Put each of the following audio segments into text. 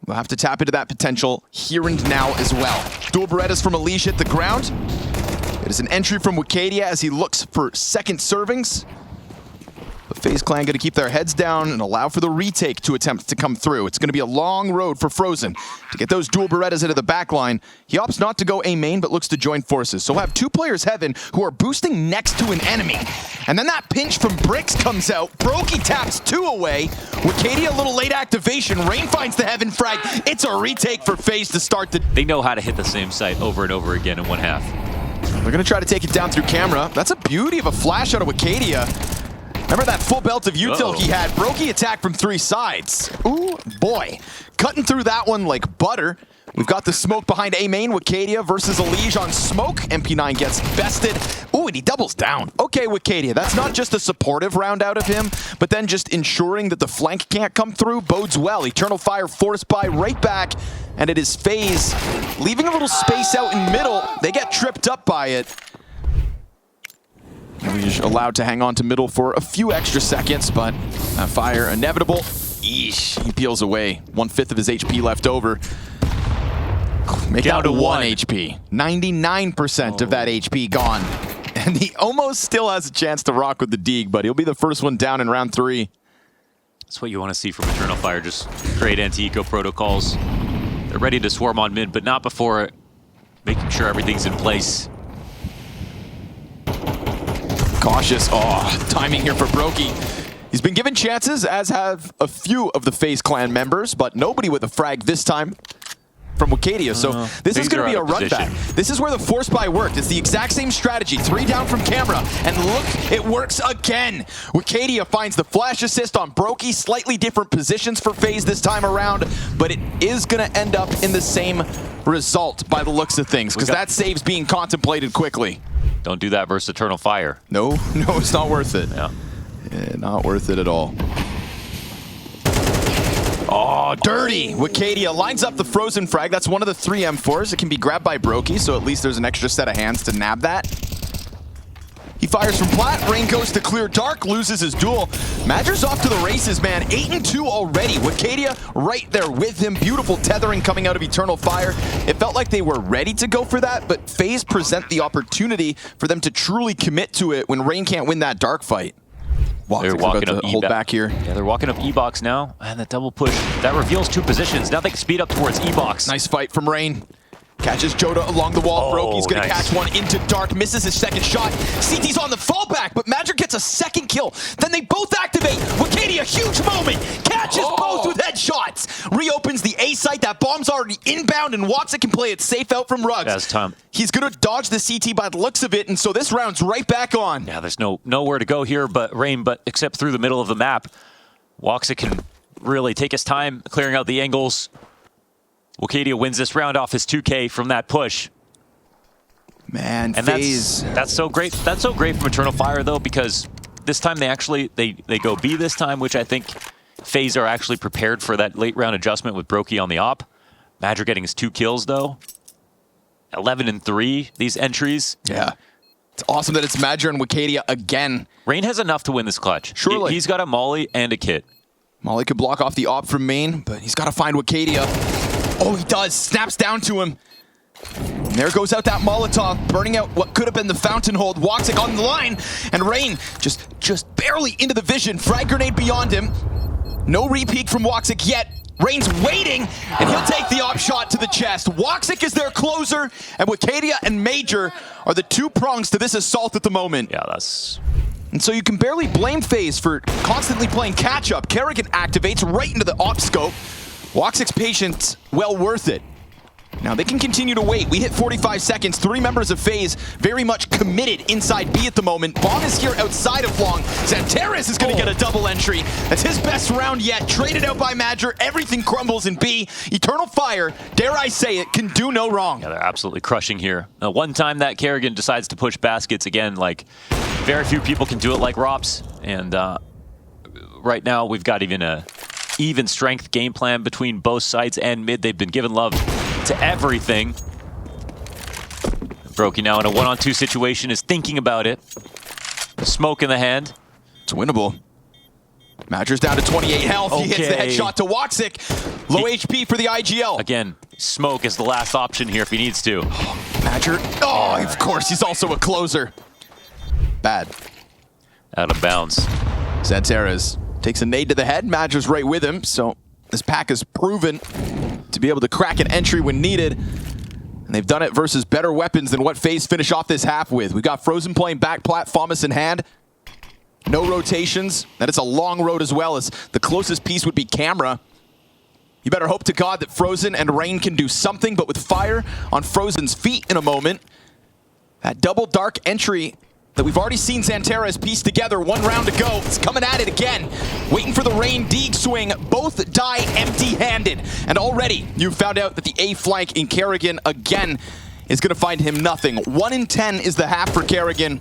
We'll have to tap into that potential here and now as well. Dual Berettas from Alicia hit the ground. It is an entry from Wicadia as he looks for second servings. The FaZe clan going to keep their heads down and allow for the retake to attempt to come through. It's going to be a long road for Frozen to get those dual Berettas into the back line. He opts not to go A main, but looks to join forces. So we'll have two players heaven who are boosting next to an enemy. And then that pinch from Bricks comes out. Brokey taps two away. Wicadia a little late activation. Rain finds the heaven frag. It's a retake for FaZe to start the... They know how to hit the same site over and over again in one half. They're going to try to take it down through camera. That's a beauty of a flash out of Wicadia. Remember that full belt of util he had? Brokey attack from three sides. Ooh, boy. Cutting through that one like butter. We've got the smoke behind A main. Wicadia versus Elige on smoke. MP9 gets bested. Ooh, and he doubles down. Okay, Wicadia, that's not just a supportive round out of him, but then just ensuring that the flank can't come through bodes well. Eternal Fire forced by right back, and it is FaZe leaving a little space out in middle. They get tripped up by it. He's allowed to hang on to middle for a few extra seconds, but that fire inevitable. Eesh, he peels away. 1/5 of his HP left over. Make down to 1 HP. 99% of that HP gone. And he almost still has a chance to rock with the Deeg, but he'll be the first one down in round 3. That's what you want to see from Eternal Fire, just great anti-eco protocols. They're ready to swarm on mid, but not before making sure everything's in place. Cautious. Oh, timing here for Brokey. He's been given chances, as have a few of the FaZe clan members, but nobody with a frag this time from Wicadia. So this is going to be a run back. This is where the force buy worked. It's the exact same strategy. 3 down from camera. And look, it works again. Wicadia finds the flash assist on Brokey. Slightly different positions for FaZe this time around, but it is going to end up in the same result by the looks of things, because that save's being contemplated quickly. Don't do that versus Eternal Fire. No, it's not worth it. Yeah. Not worth it at all. Oh, dirty! Wicadia lines up the frozen frag. That's one of the 3 M4s. It can be grabbed by Brokey, so at least there's an extra set of hands to nab that. He fires from plat. Rain goes to clear dark, loses his duel. Madger's off to the races, man. 8-2 already. Wicadia right there with him. Beautiful tethering coming out of Eternal Fire. It felt like they were ready to go for that, but FaZe present the opportunity for them to truly commit to it when Rain can't win that dark fight. They're walking up hold back here. Yeah, they're walking up E-box now, and the double push. That reveals 2 positions. Now they can speed up towards E-box. Nice fight from Rain. Catches jottAAA along the wall. Brokey's going to catch one into dark. Misses his second shot. CT's on the fallback, but Magic gets a second kill. Then they both activate. Wicadia, huge moment. Catches both with headshots. Reopens the A site. That bomb's already inbound, and woxic can play it safe out from Rugs. That's time. He's going to dodge the CT by the looks of it, and so this round's right back on. Yeah, there's nowhere to go here but Rain, but except through the middle of the map. woxic can really take his time clearing out the angles. Wicadia wins this round off his 2K from that push. Man, and FaZe. that's so great. That's so great from Eternal Fire though, because this time they go B this time, which I think FaZe are actually prepared for that late round adjustment with Brokey on the op. Madger getting his 2 kills though. 11-3 these entries. Yeah. It's awesome that it's Madger and Wicadia again. Rain has enough to win this clutch. Surely. He's got a molly and a kit. Molly could block off the op from main, but he's got to find Wicadia. Oh, he does. Snaps down to him. And there goes out that Molotov, burning out what could have been the fountain hold. woxic on the line, and Rain just barely into the vision. Frag grenade beyond him. No repeat from woxic yet. Rain's waiting, and he'll take the op shot to the chest. woxic is their closer, and Wicadia and Major are the 2 prongs to this assault at the moment. Yeah, that's... And so you can barely blame FaZe for constantly playing catch-up. Kerrigan activates right into the op scope. woxic's patience, well worth it. Now they can continue to wait. We hit 45 seconds. 3 members of FaZe very much committed inside B at the moment. Bomb is here outside of long. XANTARES is going to get a double entry. That's his best round yet. Traded out by Madger. Everything crumbles in B. Eternal Fire, dare I say it, can do no wrong. Yeah, they're absolutely crushing here. One time that Kerrigan decides to push baskets again, like very few people can do it like Rops. And right now we've got even a even strength game plan between both sides and mid. They've been given love to everything. Brokey now in a 1-on-2 situation is thinking about it. Smoke in the hand. It's winnable. Madger's down to 28 health. He hits the headshot to woxic. Low HP for the IGL. Again, smoke is the last option here if he needs to. Madger. Oh, of course, he's also a closer. Bad. Out of bounds. XANTARES takes a nade to the head. Madger's right with him, so this pack has proven to be able to crack an entry when needed. And they've done it versus better weapons than what FaZe finish off this half with. We've got Frozen playing back plat, Thomas in hand. No rotations, and it's a long road as well, as the closest piece would be camera. You better hope to God that Frozen and Rain can do something, but with fire on Frozen's feet in a moment, that double dark entry that we've already seen XANTARES piece together, 1 round to go. It's coming at it again. Waiting for the Rain Deeg swing. Both die empty-handed. And already you've found out that the A flank in Kerrigan again is going to find him nothing. 1 in 10 is the half for Kerrigan.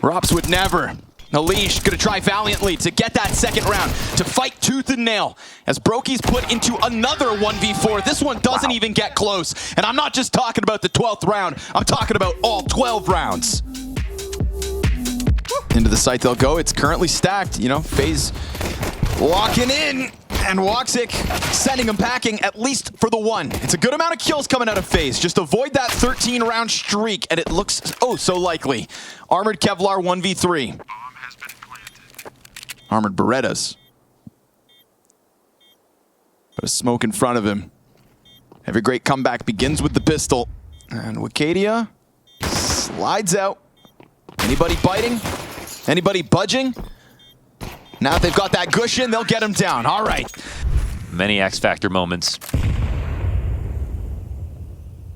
Rops would never. Unleash gonna try valiantly to get that second round, to fight tooth and nail, as Brokey's put into another 1v4. This one doesn't even get close. And I'm not just talking about the 12th round, I'm talking about all 12 rounds. Into the site they'll go. It's currently stacked. You know, FaZe locking in, and woxic sending him packing, at least for the 1. It's a good amount of kills coming out of FaZe. Just avoid that 13-round streak, and it looks oh so likely. Armored Kevlar 1v3. Armored Berettas. But a smoke in front of him. Every great comeback begins with the pistol. And Wicadia slides out. Anybody biting? Anybody budging? Now that they've got that cushion, they'll get him down. All right. Many X Factor moments.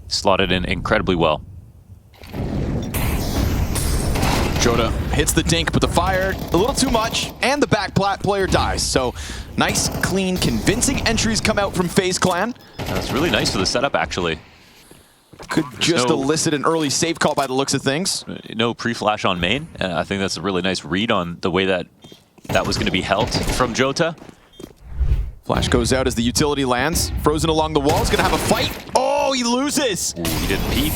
Slotted in incredibly well. jottAA hits the dink, but the fire a little too much, and the back plat player dies. So nice, clean, convincing entries come out from FaZe Clan. That's really nice for the setup, actually. Could just elicit an early save call by the looks of things. No pre-flash on main. I think that's a really nice read on the way that was going to be held from jottAA. Flash goes out as the utility lands. Frozen along the wall is going to have a fight. Oh, he loses. Ooh, he didn't peek.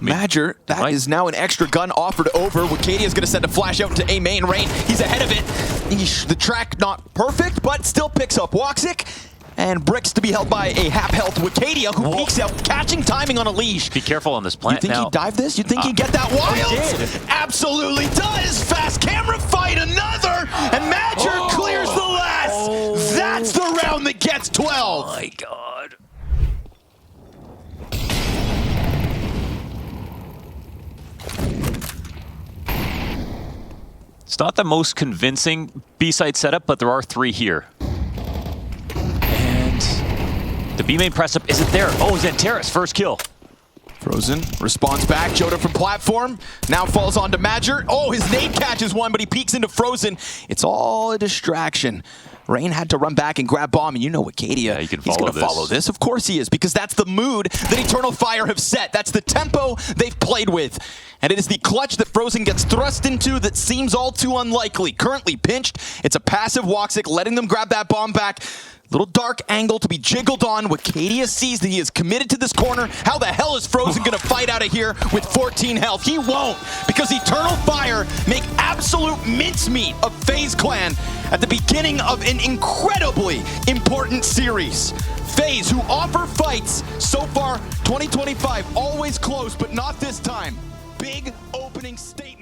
Madger, that is now an extra gun offered over. Wicadia is going to send a flash out into A main. Rain, he's ahead of it. The track not perfect, but still picks up woxic. And bricks to be held by a half-health Wicadia, who peeks out, catching timing on a leash. Be careful on this plant now. You think he'd dive this? You think he'd get that wild? He did. Absolutely does! Fast camera fight, another! And Madger clears the last! That's the round that gets 12! Oh my god. It's not the most convincing B-side setup, but there are 3 here. The B main press up isn't there. Oh, XANTARES, first kill. Frozen responds back. jottAA from platform. Now falls onto Madger. Oh, his nade catches one, but he peeks into Frozen. It's all a distraction. Rain had to run back and grab bomb, and you know Wicadia. Yeah, you can he's going to follow this. Of course he is, because that's the mood that eternalfire have set. That's the tempo they've played with. And it is the clutch that Frozen gets thrust into that seems all too unlikely. Currently pinched. It's a passive woxic, letting them grab that bomb back. Little dark angle to be jiggled on. Wicadia sees that he is committed to this corner. How the hell is Frozen going to fight out of here with 14 health? He won't, because eternalfire make absolute mincemeat of FaZe Clan at the beginning of an incredibly important series. FaZe, who offer fights so far 2025, always close, but not this time. Big opening statement.